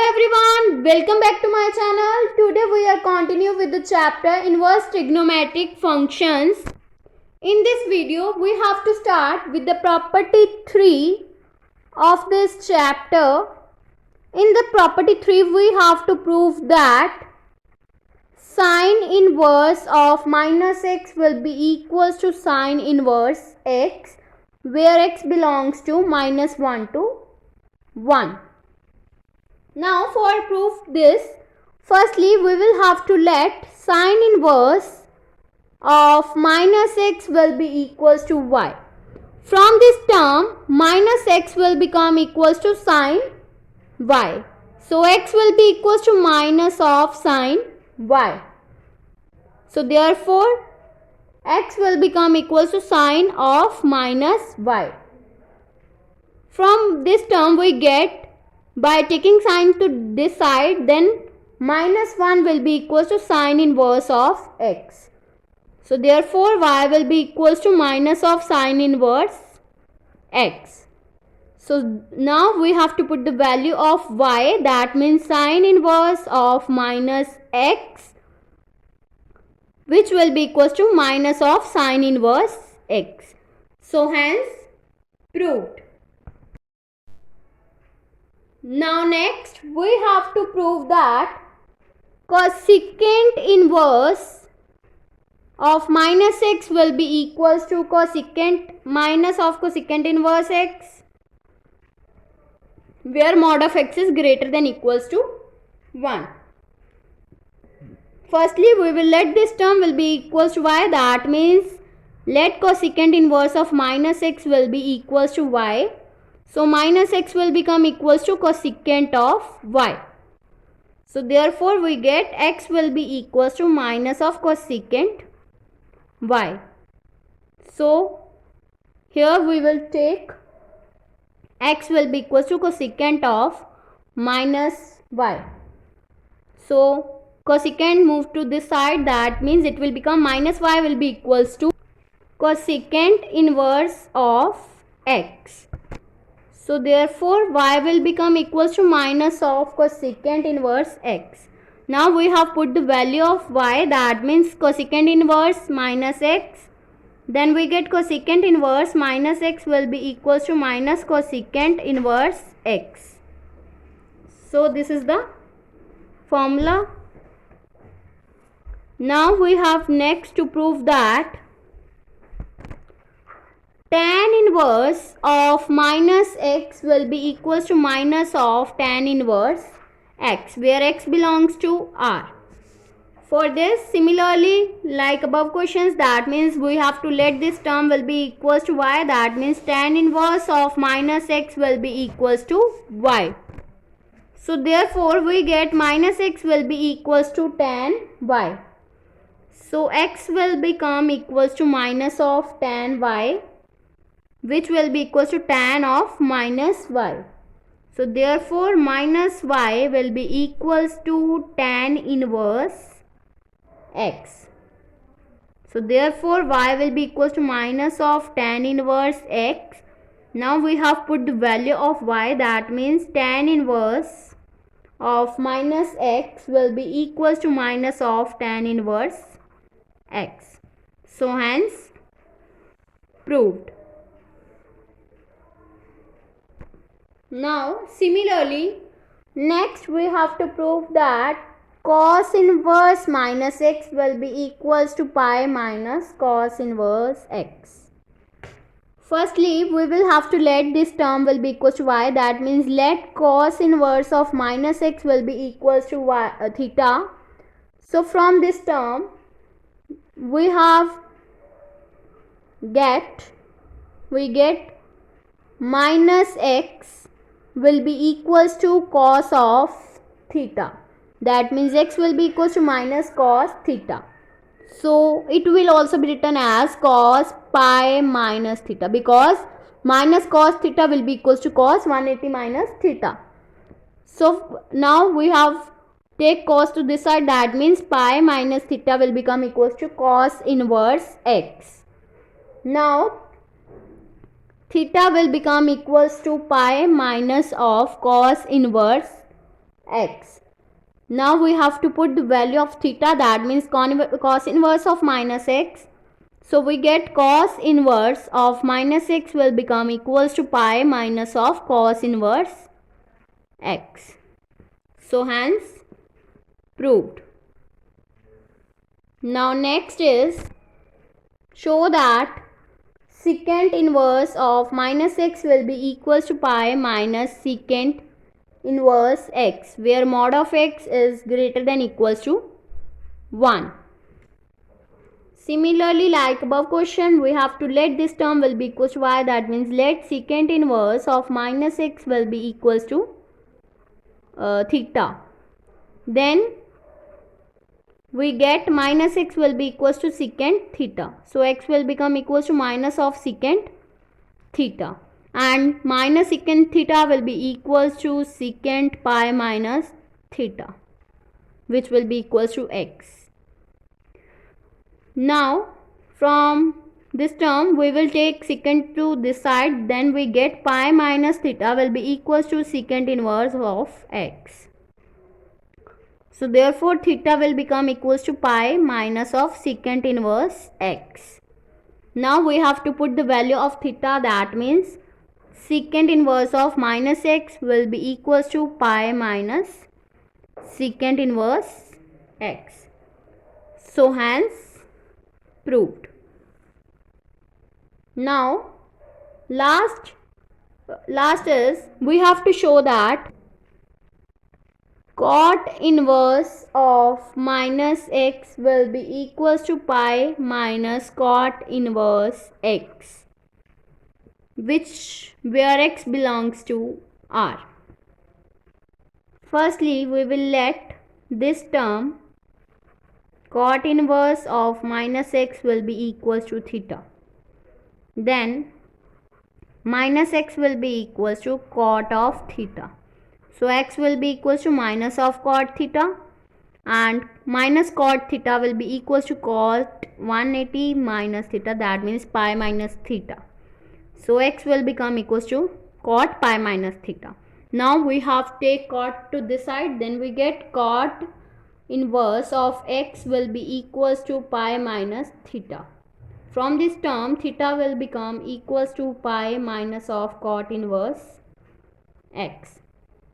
everyone, welcome back to my channel. Today we are continue with the chapter inverse trigonometric functions. In this video we have to start with the property 3 of this chapter. In the property 3 we have to prove that sine inverse of minus x will be equals to sine inverse x, where x belongs to minus 1 to 1. Now for proof this, firstly we will have to let sine inverse of minus x will be equals to y. From this term minus x will become equals to sine y. So x will be equals to minus of sine y. So therefore x will become equals to sine of minus y. From this term we get, by taking sine to this side, then minus 1 will be equals to sine inverse of x. So therefore y will be equals to minus of sine inverse x. So now we have to put the value of y, that means sine inverse of minus x, which will be equals to minus of sine inverse x. So hence proved. Now next we have to prove that cosecant inverse of minus x will be equals to cosecant minus of cosecant inverse x, where mod of x is greater than equals to 1. Firstly we will let this term will be equals to y, that means let cosecant inverse of minus x will be equals to y. So minus x will become equals to cosecant of y. So therefore we get x will be equals to minus of cosecant y. So here we will take x will be equals to cosecant of minus y. So cosecant move to this side, that means it will become minus y will be equals to cosecant inverse of x. So therefore y will become equals to minus of cosecant inverse x. Now we have put the value of y, that means cosecant inverse minus x. Then we get cosecant inverse minus x will be equals to minus cosecant inverse x. So this is the formula. Now we have next to prove that tan inverse of minus x will be equals to minus of tan inverse x, where x belongs to r. For this, similarly like above questions, that means we have to let this term will be equals to y, that means tan inverse of minus x will be equals to y. So therefore we get minus x will be equals to tan y. So x will become equals to minus of tan y, which will be equals to tan of minus y. So therefore minus y will be equals to tan inverse x. So therefore y will be equals to minus of tan inverse x. Now we have put the value of y, that means tan inverse of minus x will be equals to minus of tan inverse x. So hence proved. Now similarly next we have to prove that cos inverse minus x will be equals to pi minus cos inverse x. Firstly we will have to let this term will be equals to y, that means let cos inverse of minus x will be equals to y, theta. So from this term we get minus x will be equals to cos of theta, that means x will be equals to minus cos theta. So it will also be written as cos pi minus theta, because minus cos theta will be equals to cos 180 minus theta. So now we have take cos to this side, that means pi minus theta will become equals to cos inverse x. Now theta will become equals to pi minus of cos inverse x. Now we have to put the value of theta, that means cos inverse of minus x. So we get cos inverse of minus x will become equals to pi minus of cos inverse x. So hence proved. Now next is show that secant inverse of minus x will be equals to pi minus secant inverse x, where mod of x is greater than equals to 1. Similarly, like above question, we have to let this term will be equals to y, that means let secant inverse of minus x will be equals to theta. Then we get minus x will be equals to secant theta. So x will become equals to minus of secant theta, and minus secant theta will be equals to secant pi minus theta, which will be equals to x. Now from this term we will take secant to this side, then we get pi minus theta will be equals to secant inverse of x. So therefore theta will become equals to pi minus of secant inverse x. Now we have to put the value of theta, that means secant inverse of minus x will be equals to pi minus secant inverse x. So hence proved. Now last is we have to show that cot inverse of minus x will be equals to pi minus cot inverse x, where x belongs to R. Firstly, we will let this term cot inverse of minus x will be equals to theta. Then minus x will be equals to cot of theta. So x will be equals to minus of cot theta, and minus cot theta will be equals to cot 180 minus theta, that means pi minus theta. So x will become equals to cot pi minus theta. Now we have take cot to this side, then we get cot inverse of x will be equals to pi minus theta. From this term theta will become equals to pi minus of cot inverse x.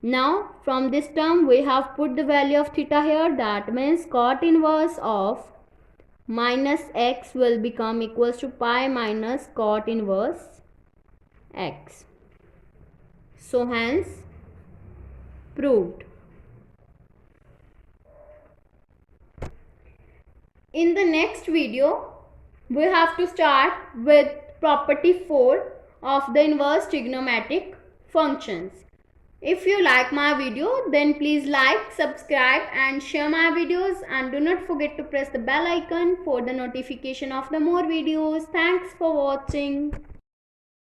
Now from this term we have put the value of theta here, that means cot inverse of minus x will become equals to pi minus cot inverse x. So hence proved. In the next video, we have to start with property 4 of the inverse trigonometric functions. If you like my video, then please like, subscribe and share my videos, and do not forget to press the bell icon for the notification of the more videos. Thanks for watching.